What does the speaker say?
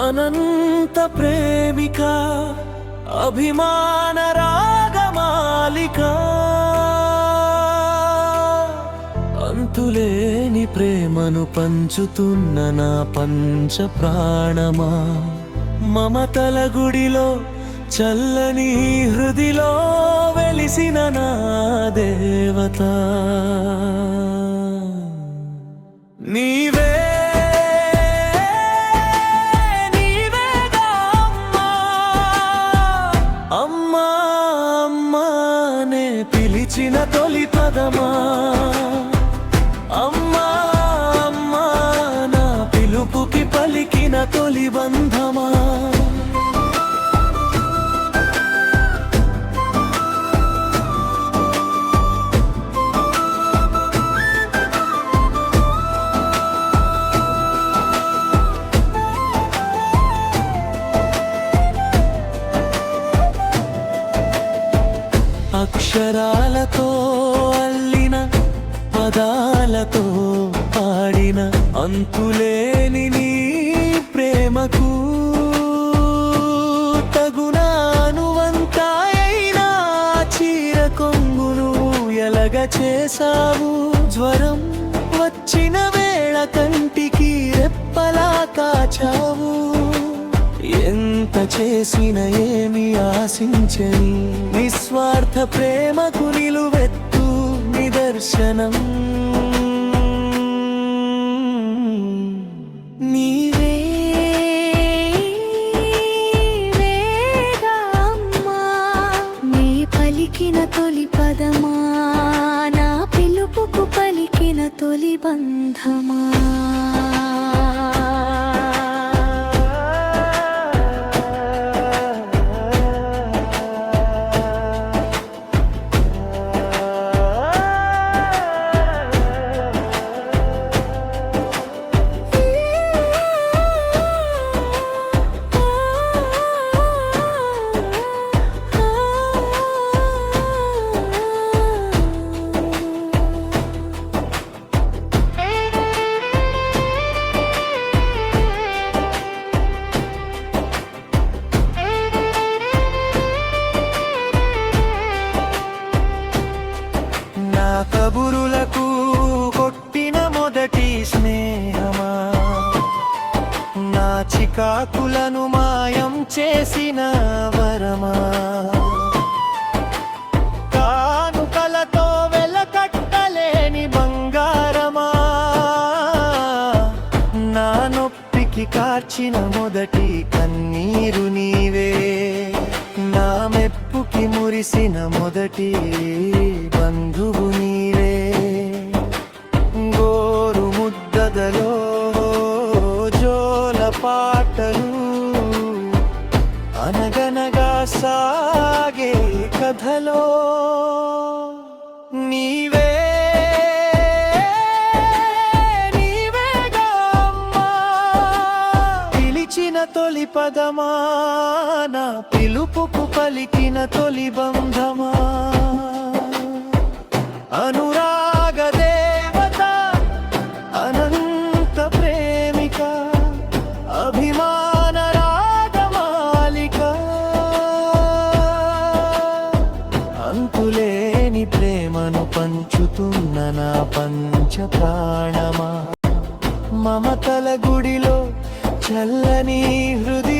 అనంత ప్రేమిక అభిమాన రాగమాలిక అంతులేని ప్రేమను పంచుతున్న నా పంచ ప్రాణమా మమతల గుడిలో చల్లని హృదిలో వెలిసిన నా దేవత నీవే పిలిచిన తొలి పదమా అమ్మా అమ్మా నా పిలుపుకి పలికిన తొలి బంధమా అక్షరాలతో అల్లిన పదాలతో పాడిన అంతులేని నీ ప్రేమకు తగునానువంతాయైనా చీర కొంగును ఎలగ చేసావు జ్వరం వచ్చిన వేళ కంటికి రెప్పలా కాచావు ఎంత చేసిన ఏమి ఆశించని నిస్వార్థ ప్రేమకు నిలువెత్తు నిదర్శనం నీవే అమ్మా నీ పలికిన తొలి పదమా నా పిలుపుకు పలికిన తొలి బంధమా కబురులకు కొట్టిన మొదటి స్నేహమా నా చికాకులను మాయం చేసిన వరమా కానుకలతో వెలకట్టలేని బంగారమా నా నొప్పికి కార్చిన మొదటి కన్నీరు నీవే నా మెప్పుకి మురిసిన మొదటి బంధువు నీవే గోరు ముద్దదలో జోల పాటలు అనగనగా సాగే కథలో నీవే తొలి పదమా నా పిలుపుకు పలికిన తొలి బంధమా అనురాగ దేవత అనంత ప్రేమిక అభిమాన రాగమాలిక అంతులేని ప్రేమను పంచుతున్న నా పంచ ప్రాణమా మమతల గుడిలో చల్లని హృదయ